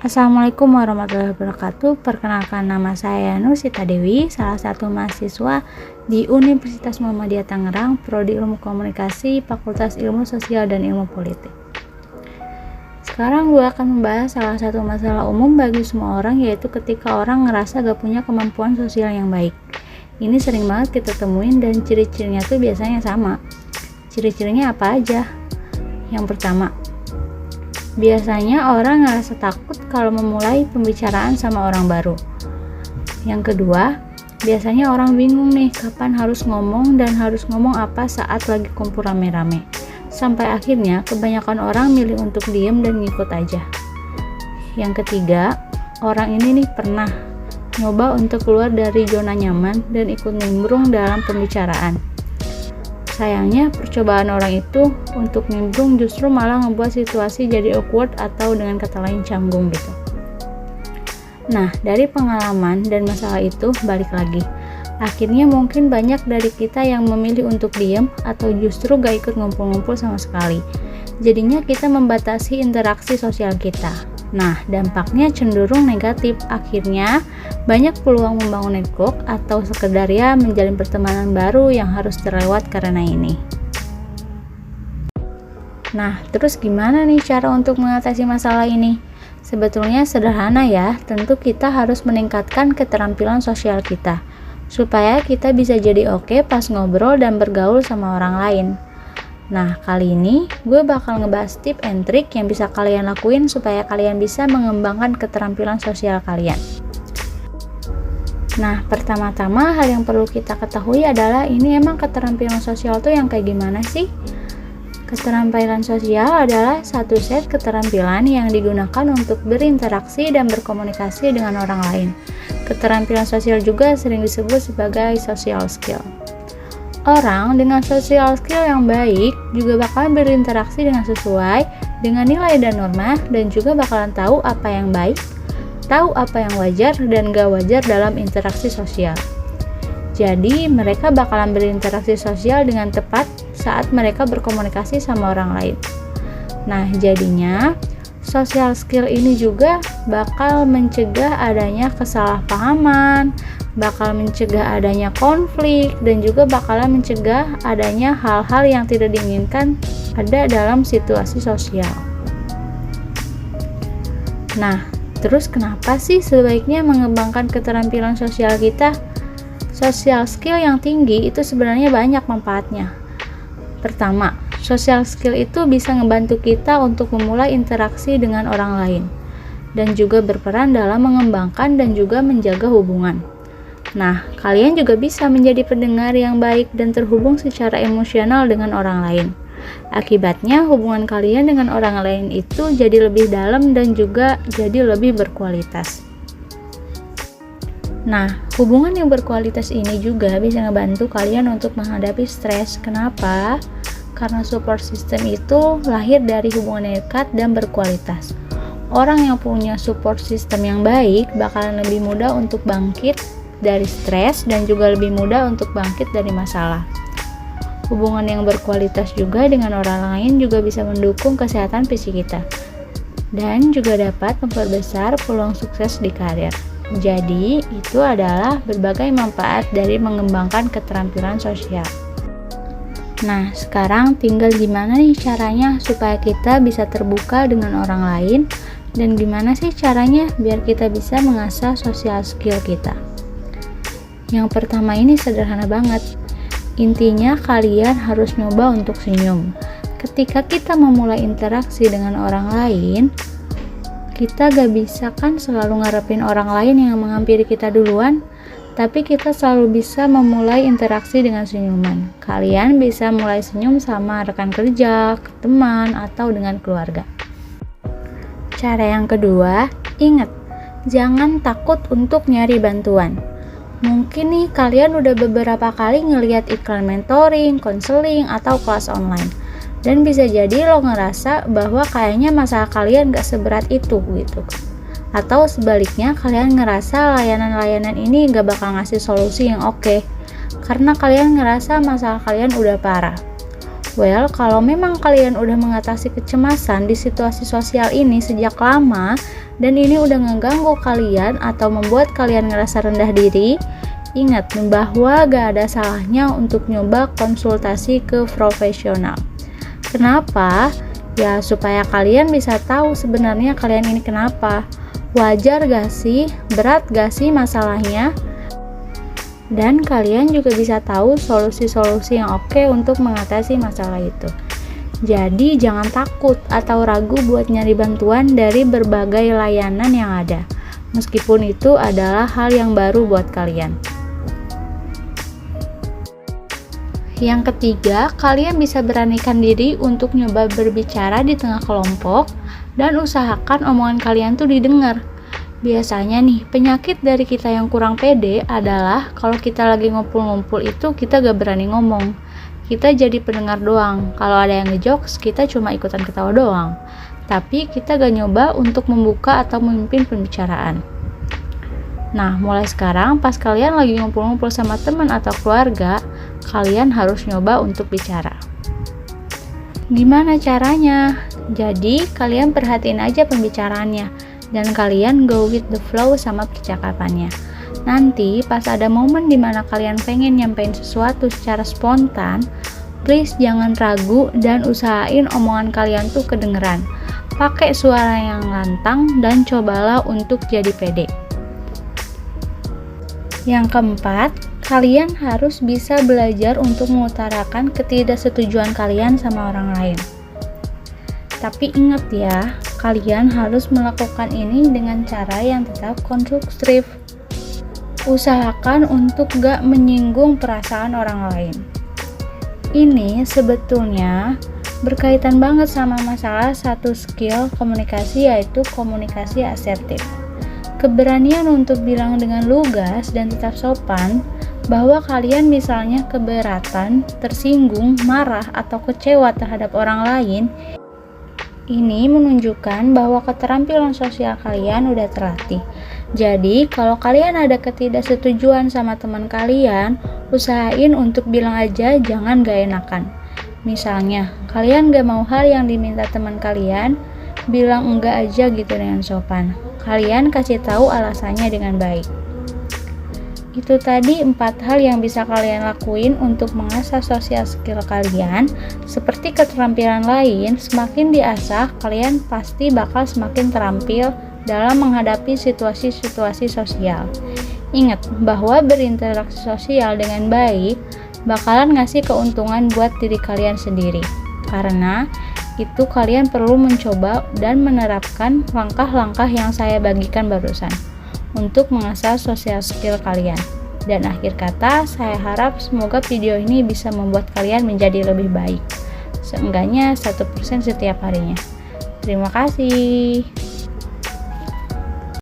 Assalamualaikum warahmatullahi wabarakatuh. Perkenalkan, nama saya Nursita Dewi, salah satu mahasiswa di Universitas Muhammadiyah Tangerang, Prodi Ilmu Komunikasi, Fakultas Ilmu Sosial dan Ilmu Politik. Sekarang gue akan membahas salah satu masalah umum bagi semua orang, yaitu ketika orang ngerasa gak punya kemampuan sosial yang baik. Ini sering banget kita temuin dan ciri-cirinya tuh biasanya sama. Ciri-cirinya apa aja? Yang pertama, biasanya orang ngerasa takut kalau memulai pembicaraan sama orang baru. Yang kedua, biasanya orang bingung nih kapan harus ngomong dan harus ngomong apa saat lagi kumpul rame-rame. Sampai akhirnya kebanyakan orang milih untuk diem dan ngikut aja. Yang ketiga, orang ini nih pernah nyoba untuk keluar dari zona nyaman dan ikut nimbrung dalam pembicaraan. Sayangnya, percobaan orang itu untuk nimbrung justru malah ngebuat situasi jadi awkward atau dengan kata lain canggung gitu. Nah, dari pengalaman dan masalah itu balik lagi. Akhirnya mungkin banyak dari kita yang memilih untuk diem atau justru gak ikut ngumpul-ngumpul sama sekali. Jadinya kita membatasi interaksi sosial kita. Nah, dampaknya cenderung negatif. Akhirnya, banyak peluang membangun network atau sekedar ya menjalin pertemanan baru yang harus terlewat karena ini. Nah, terus gimana nih cara untuk mengatasi masalah ini? Sebetulnya sederhana ya, tentu kita harus meningkatkan keterampilan sosial kita, supaya kita bisa jadi oke pas ngobrol dan bergaul sama orang lain. Nah, kali ini gue bakal ngebahas tips and trik yang bisa kalian lakuin supaya kalian bisa mengembangkan keterampilan sosial kalian. Nah, pertama-tama hal yang perlu kita ketahui adalah ini emang keterampilan sosial tuh yang kayak gimana sih? Keterampilan sosial adalah satu set keterampilan yang digunakan untuk berinteraksi dan berkomunikasi dengan orang lain. Keterampilan sosial juga sering disebut sebagai social skill. Orang dengan social skill yang baik juga bakalan berinteraksi dengan sesuai dengan nilai dan norma, dan juga bakalan tahu apa yang baik, tahu apa yang wajar dan gak wajar dalam interaksi sosial. Jadi mereka bakalan berinteraksi sosial dengan tepat saat mereka berkomunikasi sama orang lain. Nah, jadinya social skill ini juga bakal mencegah adanya kesalahpahaman, bakal mencegah adanya konflik, dan juga bakalan mencegah adanya hal-hal yang tidak diinginkan ada dalam situasi sosial. Nah, terus kenapa sih sebaiknya mengembangkan keterampilan sosial kita? Social skill yang tinggi itu sebenarnya banyak manfaatnya. Pertama, social skill itu bisa ngebantu kita untuk memulai interaksi dengan orang lain, dan juga berperan dalam mengembangkan dan juga menjaga hubungan. Nah, kalian juga bisa menjadi pendengar yang baik dan terhubung secara emosional dengan orang lain. Akibatnya, hubungan kalian dengan orang lain itu jadi lebih dalam dan juga jadi lebih berkualitas. Nah, hubungan yang berkualitas ini juga bisa ngebantu kalian untuk menghadapi stres. Kenapa? Karena support system itu lahir dari hubungan yang dekat dan berkualitas. Orang yang punya support system yang baik bakalan lebih mudah untuk bangkit dari stres dan juga lebih mudah untuk bangkit dari masalah. Hubungan yang berkualitas juga dengan orang lain juga bisa mendukung kesehatan fisik kita dan juga dapat memperbesar peluang sukses di karir. Jadi, itu adalah berbagai manfaat dari mengembangkan keterampilan sosial. Nah, sekarang tinggal gimana nih caranya supaya kita bisa terbuka dengan orang lain, dan gimana sih caranya biar kita bisa mengasah social skill kita. Yang pertama ini sederhana banget. Intinya kalian harus nyoba untuk senyum. Ketika kita memulai interaksi dengan orang lain, kita gak bisa kan selalu ngarepin orang lain yang menghampiri kita duluan, tapi kita selalu bisa memulai interaksi dengan senyuman. Kalian bisa mulai senyum sama rekan kerja, teman, atau dengan keluarga. Cara yang kedua, ingat, jangan takut untuk nyari bantuan. Mungkin nih kalian udah beberapa kali ngelihat iklan mentoring, konseling, atau kelas online. Dan bisa jadi lo ngerasa bahwa kayaknya masalah kalian gak seberat itu gitu. Atau sebaliknya kalian ngerasa layanan-layanan ini gak bakal ngasih solusi yang oke, karena kalian ngerasa masalah kalian udah parah. Well, kalau memang kalian udah mengatasi kecemasan di situasi sosial ini sejak lama dan ini udah ngeganggu kalian atau membuat kalian ngerasa rendah diri, ingat bahwa gak ada salahnya untuk nyoba konsultasi ke profesional. Kenapa? Ya supaya kalian bisa tahu sebenarnya kalian ini kenapa. Wajar gak sih? Berat gak sih masalahnya? Dan kalian juga bisa tahu solusi-solusi yang oke untuk mengatasi masalah itu. Jadi jangan takut atau ragu buat nyari bantuan dari berbagai layanan yang ada, meskipun itu adalah hal yang baru buat kalian. Yang ketiga, kalian bisa beranikan diri untuk nyoba berbicara di tengah kelompok dan usahakan omongan kalian tuh didengar. Biasanya nih, penyakit dari kita yang kurang pede adalah kalau kita lagi ngumpul-ngumpul itu kita gak berani ngomong. Kita jadi pendengar doang. Kalau ada yang ngejokes, kita cuma ikutan ketawa doang. Tapi kita gak nyoba untuk membuka atau memimpin pembicaraan. Nah, mulai sekarang pas kalian lagi ngumpul-ngumpul sama teman atau keluarga, kalian harus nyoba untuk bicara. Gimana caranya? Jadi, kalian perhatiin aja pembicaraannya dan kalian go with the flow sama percakapannya. Nanti pas ada momen dimana kalian pengen nyampein sesuatu secara spontan, please jangan ragu dan usahain omongan kalian tuh kedengeran. Pakai suara yang lantang dan cobalah untuk jadi pede. Yang keempat, kalian harus bisa belajar untuk mengutarakan ketidaksetujuan kalian sama orang lain. Tapi ingat ya, kalian harus melakukan ini dengan cara yang tetap konstruktif. Usahakan untuk gak menyinggung perasaan orang lain. Ini sebetulnya berkaitan banget sama masalah satu skill komunikasi, yaitu komunikasi asertif. Keberanian untuk bilang dengan lugas dan tetap sopan bahwa kalian misalnya keberatan, tersinggung, marah, atau kecewa terhadap orang lain. Ini menunjukkan bahwa keterampilan sosial kalian udah terlatih. Jadi, kalau kalian ada ketidaksetujuan sama teman kalian, usahain untuk bilang aja, jangan gak enakan. Misalnya, kalian gak mau hal yang diminta teman kalian, bilang enggak aja gitu dengan sopan. Kalian kasih tahu alasannya dengan baik. Itu tadi 4 hal yang bisa kalian lakuin untuk mengasah social skill kalian. Seperti keterampilan lain, semakin diasah, kalian pasti bakal semakin terampil dalam menghadapi situasi-situasi sosial. Ingat bahwa berinteraksi sosial dengan baik bakalan ngasih keuntungan buat diri kalian sendiri. Karena itu kalian perlu mencoba dan menerapkan langkah-langkah yang saya bagikan barusan untuk mengasah social skill kalian. Dan akhir kata, saya harap semoga video ini bisa membuat kalian menjadi lebih baik. Seenggaknya 1% setiap harinya. Terima kasih.